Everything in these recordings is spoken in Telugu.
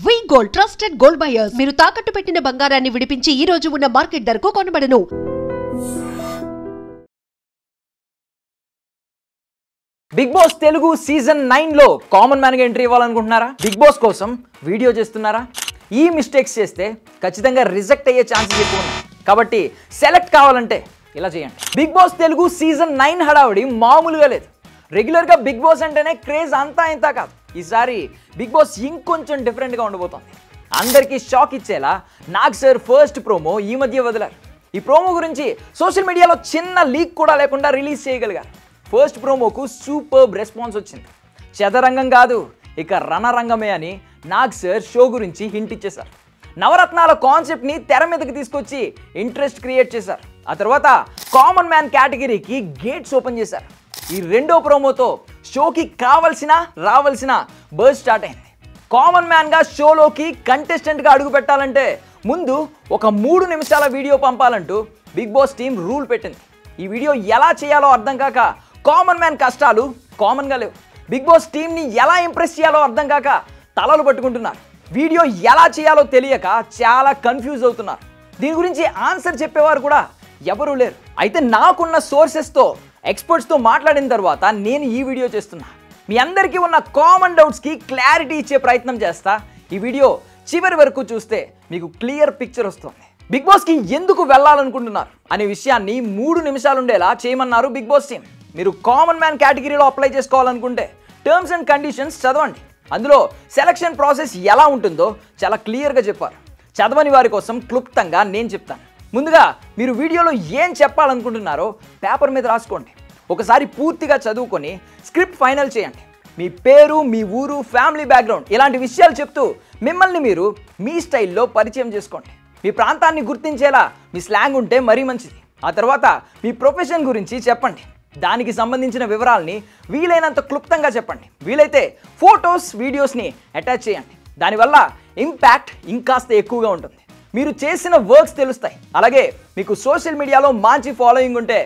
వి గోల్డ్ ట్రస్టెడ్ గోల్డ్ బయర్స్ మీరు తాకట్టు పెట్టిన బంగారాన్ని విడిపించి ఈ రోజు ఉన్న మార్కెట్ ధరకు కొనబడను. బిగ్ బాస్ తెలుగు సీజన్ 9 లో కామన్ మ్యాన్ గా ఎంట్రీ ఇవ్వాలనుకుంటున్నారా? బిగ్ బాస్ కోసం వీడియో చేస్తున్నారా? ఈ మిస్టేక్స్ చేస్తే ఖచ్చితంగా రిజెక్ట్ అయ్యే ఛాన్సెస్ ఎక్కువ ఉన్నాయి. కాబట్టి సెలెక్ట్ కావాలంటే ఇలా చేయండి. బిగ్ బాస్ తెలుగు సీజన్ 9 హడావుడి మామూలుగా లేదు. రెగ్యులర్ గా బిగ్ బాస్ అంటేనే క్రేజ్ అంతా ఇంత కాదు. ఈసారి బిగ్ బాస్ ఇంకొంచెం డిఫరెంట్ గా ఉండబోతోంది. అందరికీ షాక్ ఇచ్చేలా నాగ్ సార్ ఫస్ట్ ప్రోమో ఈ మధ్య వదిలారు. ఈ ప్రోమో గురించి సోషల్ మీడియాలో చిన్న లీక్ కూడా లేకుండా రిలీజ్ చేయగలిగారు. ఫస్ట్ ప్రోమోకు సూపర్బ్ రెస్పాన్స్ వచ్చింది. చదరంగం కాదు, ఇక రణరంగమే అని నాగ్ సార్ షో గురించి హింట్ ఇచ్చేశారు. నవరత్నాల కాన్సెప్ట్ని తెర మీదకి తీసుకొచ్చి ఇంట్రెస్ట్ క్రియేట్ చేశారు. ఆ తర్వాత కామన్ మ్యాన్ కేటగిరీకి గేట్స్ ఓపెన్ చేశారు. ఈ రెండో ప్రోమోతో షోకి రావాల్సిన బర్స్ స్టార్ట్ అయింది. కామన్ మ్యాన్గా షోలోకి కంటెస్టెంట్గా అడుగు పెట్టాలంటే ముందు ఒక 3 నిమిషాల వీడియో పంపాలంటూ బిగ్ బాస్ టీం రూల్ పెట్టింది. ఈ వీడియో ఎలా చేయాలో అర్థం కాక కామన్ మ్యాన్ కష్టాలు కామన్గా లేవు. బిగ్ బాస్ టీంని ఎలా ఇంప్రెస్ చేయాలో అర్థం కాక తలలు పట్టుకుంటున్నారు. వీడియో ఎలా చేయాలో తెలియక చాలా కన్ఫ్యూజ్ అవుతున్నారు. దీని గురించి ఆన్సర్ చెప్పేవారు కూడా ఎవరూ లేరు. అయితే నాకున్న సోర్సెస్తో ఎక్స్పర్ట్స్తో మాట్లాడిన తర్వాత నేను ఈ వీడియో చేస్తున్నా. మీ అందరికీ ఉన్న కామన్ డౌట్స్కి క్లారిటీ ఇచ్చే ప్రయత్నం చేస్తా. ఈ వీడియో చివరి వరకు చూస్తే మీకు క్లియర్ పిక్చర్ వస్తుంది. బిగ్ బాస్కి ఎందుకు వెళ్ళాలనుకుంటున్నారు అనే విషయాన్ని 3 నిమిషాలు ఉండేలా చేయమన్నారు బిగ్ బాస్ టీం. మీరు కామన్ మ్యాన్ కేటగిరీలో అప్లై చేసుకోవాలనుకుంటే టర్మ్స్ అండ్ కండిషన్స్ చదవండి. అందులో సెలక్షన్ ప్రాసెస్ ఎలా ఉంటుందో చాలా క్లియర్గా చెప్పారు. చదవని వారి కోసం క్లుప్తంగా నేను చెప్తాను. ముందుగా మీరు వీడియోలో ఏం చెప్పాలనుకుంటున్నారో పేపర్ మీద రాసుకోండి. ఒకసారి పూర్తిగా చదువుకొని స్క్రిప్ట్ ఫైనల్ చేయండి. మీ పేరు, మీ ఊరు, ఫ్యామిలీ బ్యాక్గ్రౌండ్ ఇలాంటి విషయాలు చెప్తూ మిమ్మల్ని మీరు మీ స్టైల్లో పరిచయం చేసుకోండి. మీ ప్రాంతాన్ని గుర్తించేలా మీ స్లాంగ్ ఉంటే మరీ మంచిది. ఆ తర్వాత మీ ప్రొఫెషన్ గురించి చెప్పండి. దానికి సంబంధించిన వివరాలని వీలైనంత క్లుప్తంగా చెప్పండి. వీలైతే ఫొటోస్, వీడియోస్ని అటాచ్ చేయండి. దానివల్ల ఇంపాక్ట్ ఇంకాస్త ఎక్కువగా ఉంటుంది. మీరు చేసిన వర్క్స్ తెలుస్తాయి. అలాగే మీకు సోషల్ మీడియాలో మంచి ఫాలోయింగ్ ఉంటే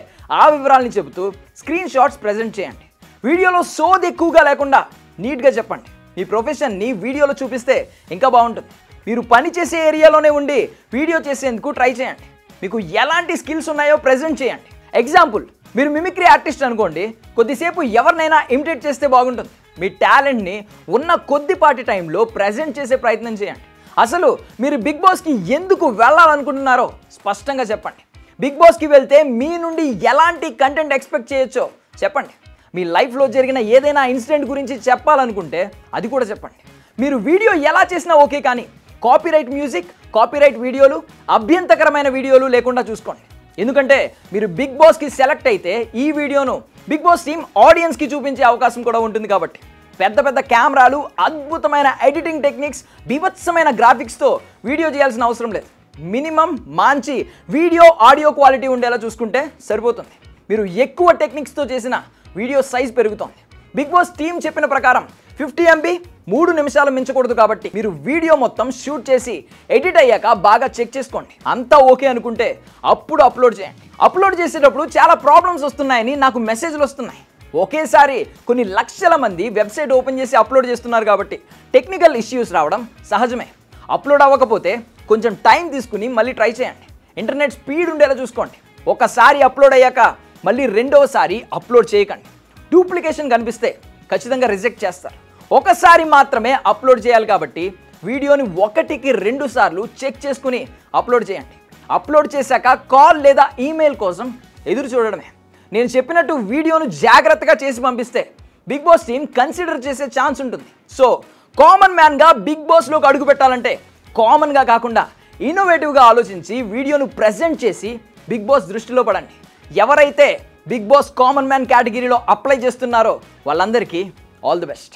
ఆ వివరాలని చెబుతూ స్క్రీన్ షాట్స్ ప్రజెంట్ చేయండి. వీడియోలో సోది ఎక్కువగా లేకుండా నీట్గా చెప్పండి. మీ ప్రొఫెషన్ని వీడియోలో చూపిస్తే ఇంకా బాగుంటుంది. మీరు పని చేసే ఏరియాలోనే ఉండి వీడియో చేసేందుకు ట్రై చేయండి. మీకు ఎలాంటి స్కిల్స్ ఉన్నాయో ప్రజెంట్ చేయండి. ఎగ్జాంపుల్, మీరు మిమిక్రీ ఆర్టిస్ట్ అనుకోండి. కొద్దిసేపు ఎవరినైనా ఇమిటేట్ చేస్తే బాగుంటుంది. మీ టాలెంట్ని ఉన్న కొద్దిపాటి టైంలో ప్రజెంట్ చేసే ప్రయత్నం చేయండి. అసలు మీరు బిగ్ బాస్కి ఎందుకు వెళ్ళాలనుకుంటున్నారో స్పష్టంగా చెప్పండి. బిగ్ బాస్కి వెళ్తే మీ నుండి ఎలాంటి కంటెంట్ ఎక్స్పెక్ట్ చేయొచ్చో చెప్పండి. మీ లైఫ్లో జరిగిన ఏదైనా ఇన్సిడెంట్ గురించి చెప్పాలనుకుంటే అది కూడా చెప్పండి. మీరు వీడియో ఎలా చేసినా ఓకే, కానీ కాపీరైట్ మ్యూజిక్, కాపీరైట్ వీడియోలు, అభ్యంతరకరమైన వీడియోలు లేకుండా చూసుకోండి. ఎందుకంటే మీరు బిగ్ బాస్కి సెలెక్ట్ అయితే ఈ వీడియోను బిగ్ బాస్ టీం ఆడియన్స్కి చూపించే అవకాశం కూడా ఉంటుంది. కాబట్టి పెద్ద పెద్ద కెమెరాలు, అద్భుతమైన ఎడిటింగ్ టెక్నిక్స్, బీభత్సమైన గ్రాఫిక్స్తో వీడియో చేయాల్సిన అవసరం లేదు. మినిమం మంచి వీడియో, ఆడియో క్వాలిటీ ఉండేలా చూసుకుంటే సరిపోతుంది. మీరు ఎక్కువ టెక్నిక్స్తో చేసిన వీడియో సైజ్ పెరుగుతుంది. బిగ్ బాస్ టీం చెప్పిన ప్రకారం 50 MB 3 నిమిషాలు మించకూడదు. కాబట్టి మీరు వీడియో మొత్తం షూట్ చేసి ఎడిట్ అయ్యాక బాగా చెక్ చేసుకోండి. అంతా ఓకే అనుకుంటే అప్పుడు అప్లోడ్ చేయండి. అప్లోడ్ చేసేటప్పుడు చాలా ప్రాబ్లమ్స్ వస్తున్నాయని నాకు మెసేజ్లు వస్తున్నాయి. ఒకేసారి కొన్ని లక్షల మంది వెబ్సైట్ ఓపెన్ చేసి అప్లోడ్ చేస్తున్నారు. కాబట్టి టెక్నికల్ ఇష్యూస్ రావడం సహజమే. అప్లోడ్ అవ్వకపోతే కొంచెం టైం తీసుకుని మళ్ళీ ట్రై చేయండి. ఇంటర్నెట్ స్పీడ్ ఉండేలా చూసుకోండి. ఒకసారి అప్లోడ్ అయ్యాక మళ్ళీ రెండవసారి అప్లోడ్ చేయకండి. డూప్లికేషన్ కనిపిస్తే ఖచ్చితంగా రిజెక్ట్ చేస్తారు. ఒకసారి మాత్రమే అప్లోడ్ చేయాలి. కాబట్టి వీడియోని 1కి 2 సార్లు చెక్ చేసుకుని అప్లోడ్ చేయండి. అప్లోడ్ చేశాక కాల్ లేదా ఈమెయిల్ కోసం ఎదురు చూడడమే. నేను చెప్పినట్టు వీడియోను జాగ్రత్తగా చేసి పంపిస్తే బిగ్ బాస్ టీం కన్సిడర్ చేసే ఛాన్స్ ఉంటుంది. సో కామన్ మ్యాన్గా బిగ్ బాస్లోకి అడుగు పెట్టాలంటే కామన్గా కాకుండా ఇన్నోవేటివ్గా ఆలోచించి వీడియోను ప్రజెంట్ చేసి బిగ్ బాస్ దృష్టిలో పడండి. ఎవరైతే బిగ్ బాస్ కామన్ మ్యాన్ కేటగిరీలో అప్లై చేస్తున్నారో వాళ్ళందరికీ ఆల్ ది బెస్ట్.